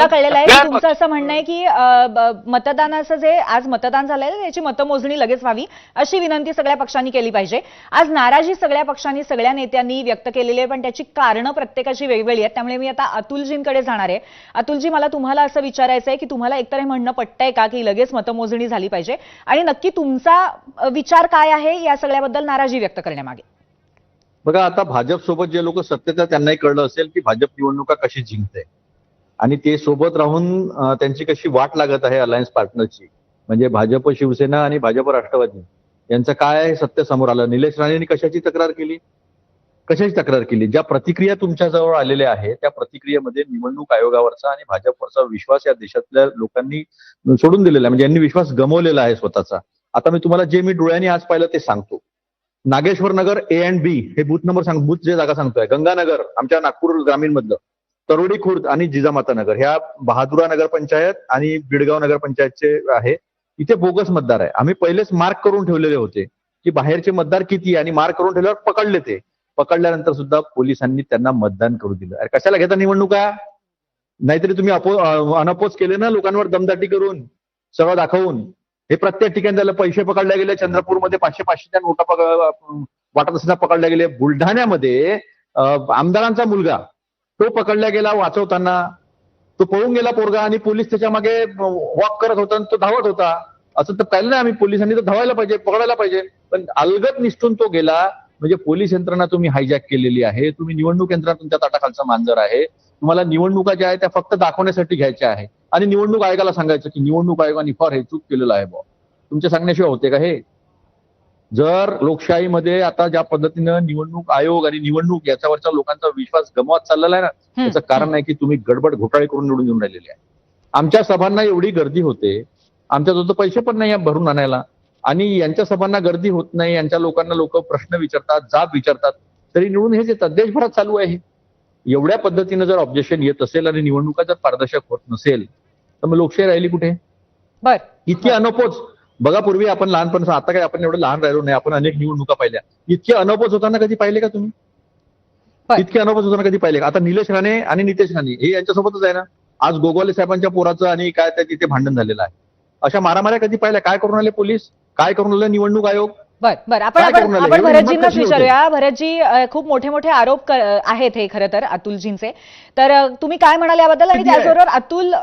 कळलेलं आहे की तुमचं असं म्हणणं आहे की मतदानाचं जे आज मतदान झालंय त्याची मतमोजणी लगेच व्हावी अशी विनंती सगळ्या पक्षांनी केली पाहिजे. आज नाराजी सगळ्या पक्षांनी सगळ्या नेत्यांनी व्यक्त केलेली आहे, पण त्याची कारणं प्रत्येकाची वेगवेगळी आहेत. त्यामुळे मी आता अतुलजींकडे जाणार आहे. अतुलजी, मला तुम्हाला असं विचारायचं आहे की तुम्हाला एकतर हे म्हणणं पटतंय का की लगेच मतमोजणी झाली पाहिजे, आणि नक्की तुमचा विचार काय आहे या सगळ्याबद्दल नाराजी व्यक्त करण्यामागे? बघा, आता भाजप सोबत जे लोक सत्तेत आहेत त्यांनाही कळलं असेल की भाजप निवडणुका कशी जिंकते आणि ते सोबत राहून त्यांची कशी वाट लागत आहे अलायन्स पार्टनरची. म्हणजे भाजप शिवसेना आणि भाजप राष्ट्रवादी यांचं काय सत्य समोर आलं. निलेश राणेंनी कशाची तक्रार केली? ज्या प्रतिक्रिया तुमच्याजवळ आलेल्या आहेत त्या प्रतिक्रियेमध्ये निवडणूक आयोगावरचा आणि भाजपवरचा विश्वास या देशातल्या लोकांनी सोडून दिलेला आहे. म्हणजे यांनी विश्वास गमावलेला आहे स्वतःचा. आता मी तुम्हाला जे मी डोळ्यांनी आज पाहिलं ते सांगतो. नागेश्वर नगर ए अँड बी हे बूथ जे जागा सांगतोय, गंगानगर आमच्या नागपूर ग्रामीण मधलं, तरोडी खुर्द आणि जिजामाता नगर ह्या बहादुरा नगर पंचायत आणि बिडगाव नगर पंचायतचे आहे. इथे बोगस मतदार आहे. आम्ही पहिलेच मार्क करून ठेवलेले होते की बाहेरचे मतदार किती, आणि मार्क करून ठेवल्यावर पकडले. ते पकडल्यानंतर सुद्धा पोलिसांनी त्यांना मतदान करू दिलं. अरे कशाला घेता निवडणुका? नाहीतरी तुम्ही अनअपोज केले ना लोकांवर दमदाटी करून, सगळं दाखवून. हे प्रत्येक ठिकाणी झालं. पैसे पकडले गेले. चंद्रपूरमध्ये 500-500च्या नोटा वाटत असताना पकडल्या गेले. बुलढाण्यामध्ये आमदारांचा मुलगा तो पकडला गेला वाचवताना. तो पळून गेला पोरगा आणि पोलीस त्याच्या मागे वॉक करत होता आणि तो धावत होता. असं तर पाहिलं नाही आम्ही. पोलिसांनी तर धावायला पाहिजे, पकडायला पाहिजे, पण अलगद निष्ठून तो गेला. म्हणजे पोलीस यंत्रणा तुम्ही हायजॅक केलेली आहे. तुम्ही निवडणूक यंत्रणा तुमच्या ताटाखालचा मांजर आहे. तुम्हाला निवडणुका ज्या आहेत त्या फक्त दाखवण्यासाठी घ्यायच्या आहे आणि निवडणूक आयोगाला सांगायचं की निवडणूक आयोगाने फार हे चूक केलेलं आहे बुवा. तुमच्या सांगण्याशिवाय होते का हे? जर लोकशाहीमध्ये आता ज्या पद्धतीनं निवडणूक आयोग आणि निवडणूक याच्यावरच्या लोकांचा विश्वास गमवत चाललेला आहे ना, त्याचं कारण आहे की तुम्ही गडबड घोटाळे करून निवडून येऊन राहिलेले आहे. आमच्या सभांना एवढी गर्दी होते, आमच्याजवळ पैसे पण नाही भरून आणायला, आणि यांच्या सभांना गर्दी होत नाही. यांच्या लोकांना लोक प्रश्न विचारतात, जाब विचारतात, तरी निवडून हेच येतात. देशभरात चालू आहे. एवढ्या पद्धतीनं जर ऑब्जेक्शन येत असेल आणि निवडणुका जर पारदर्शक होत नसेल तर मग लोकशाही राहिली कुठे? बर, इतकी अनपोज. बघा, पूर्वी आपण लहानपण, आता काय आपण एवढं लहान राहिलो नाही, आपण अनेक निवडणुका पाहिल्या. इतके अनपोज होताना कधी पाहिले का तुम्ही? इतके अनपोज होताना कधी पाहिले का? आता निलेश राणे आणि नितेश राणे हे यांच्यासोबतच आहे ना. आज गोगोले साहेबांच्या पोराचं आणि काय त्या तिथे भांडण झालेलं आहे. अशा मारामाऱ्या कधी पाहिल्या? काय करून आले पोलीस? काय करून आले निवडणूक आयोग? बर, आपण भरतजींनाच विचारूया. भरतजी, खूप मोठे मोठे आरोप आहेत हे खरं तर अतुलजींचे. तर तुम्ही काय म्हणाले याबद्दल? आणि त्याचबरोबर अतुल,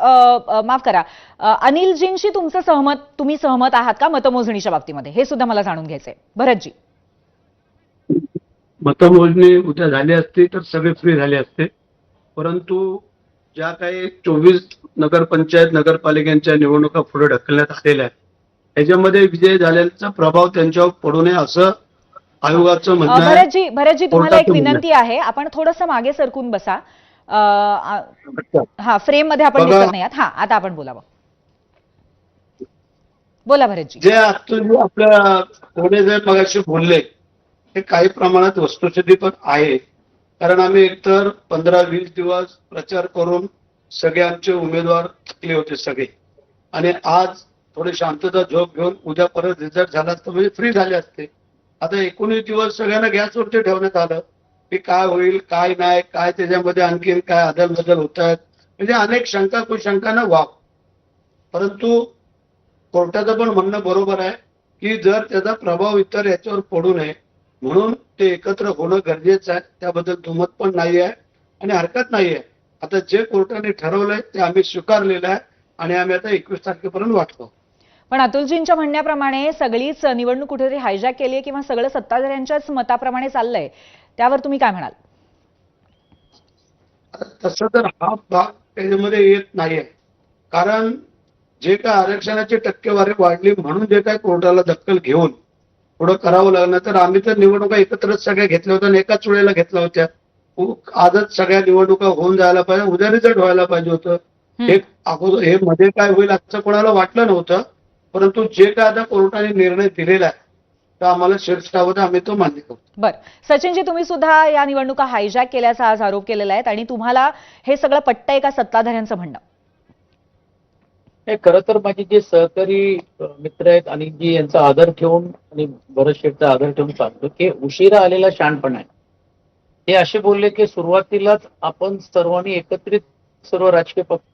माफ करा, अनिलजींशी तुम्ही सहमत आहात का मतमोजणीच्या बाबतीमध्ये? हे सुद्धा मला जाणून घ्यायचंय. भरतजी, मतमोजणी उद्या झाली असती तर सगळे फ्री झाले असते, परंतु ज्या काही 24 नगरपंचायत नगरपालिकांच्या निवडणुका पुढे ढकलण्यात आलेल्या आहेत त्याच्यामध्ये विजय झालेला प्रभाव त्यांच्यावर पडू नये असं आयोगाचं म्हणणं आहे. भरतजी, तुम्हाला एक विनंती आहे, आपण थोडंसं मागे सरकून बसा. हा, फ्रेम मध्ये आपण दिसत नाही आहात. हा, आता आपण बोलावं. बोला भरतजी. जे आपल्या कोणी जे मगाशी बोलले ते काही प्रमाणात वस्तुस्थिती पण आहे. कारण आम्ही एकतर 15-20 दिवस प्रचार करून सगळे आमचे उमेदवार थकले होते सगळे, आणि आज थोडी शांतता झोप घेऊन उद्या परत रिझल्ट झाला तर म्हणजे फ्री झाले असते. आता 19 दिवस सगळ्यांना गॅसवरती ठेवण्यात आलं की काय होईल, काय नाही, काय त्याच्यामध्ये आणखी काय अदलबदल होत आहेत, म्हणजे अनेक शंका कुशंकांना वाव. परंतु कोर्टाचं पण म्हणणं बरोबर आहे की जर त्याचा प्रभाव इतर याच्यावर पडू नये म्हणून ते एकत्र होणं गरजेचं आहे. त्याबद्दल दुमत पण नाही आहे आणि हरकत नाही आहे. आता जे कोर्टाने ठरवलंय ते आम्ही स्वीकारलेलं आहे आणि आम्ही आता 21 तारखेपर्यंत वाट पाहू. पण अतुलजींच्या म्हणण्याप्रमाणे सगळीच निवडणूक कुठेतरी हायजॅक केली आहे किंवा सगळं सत्ताधाऱ्यांच्याच मताप्रमाणे चाललंय, त्यावर तुम्ही काय म्हणाल? तसं तर हा भाग त्याच्यामध्ये येत नाहीये. कारण जे काय आरक्षणाची टक्केवारी वाढली म्हणून जे काय कोर्टाला दखल घेऊन पुढं करावं लागलं, तर आम्ही तर निवडणुका एकत्रच सगळ्या घेतल्या होत्या आणि एकाच वेळेला घेतल्या होत्या. आजच सगळ्या निवडणुका होऊन जायला पाहिजे, उद्या रिझल्ट व्हायला पाहिजे होतं. हे मध्ये काय होईल असं कोणाला वाटलं नव्हतं. परंतु जे काय आता कोर्टाने निर्णय दिलेला आहे तर आम्हाला शिरसावत आम्ही तो मान्य करतो. बरं, सचिनजी, तुम्ही सुद्धा या निवडणुका हायजॅक केल्याचा आज आरोप केलेला आहे, आणि तुम्हाला हे सगळं पटतंय का सत्ताधाऱ्यांचं म्हणणं? खरं तर माझे जे सहकारी मित्र आहेत आणि जी यांचा आदर ठेवून आणि भरत शेठचा आदर ठेवून सांगतो की उशिरा आलेला शहाणपणा आहे. ते असे बोलले की सुरुवातीलाच आपण सर्वांनी एकत्रित सर्व राजकीय पक्ष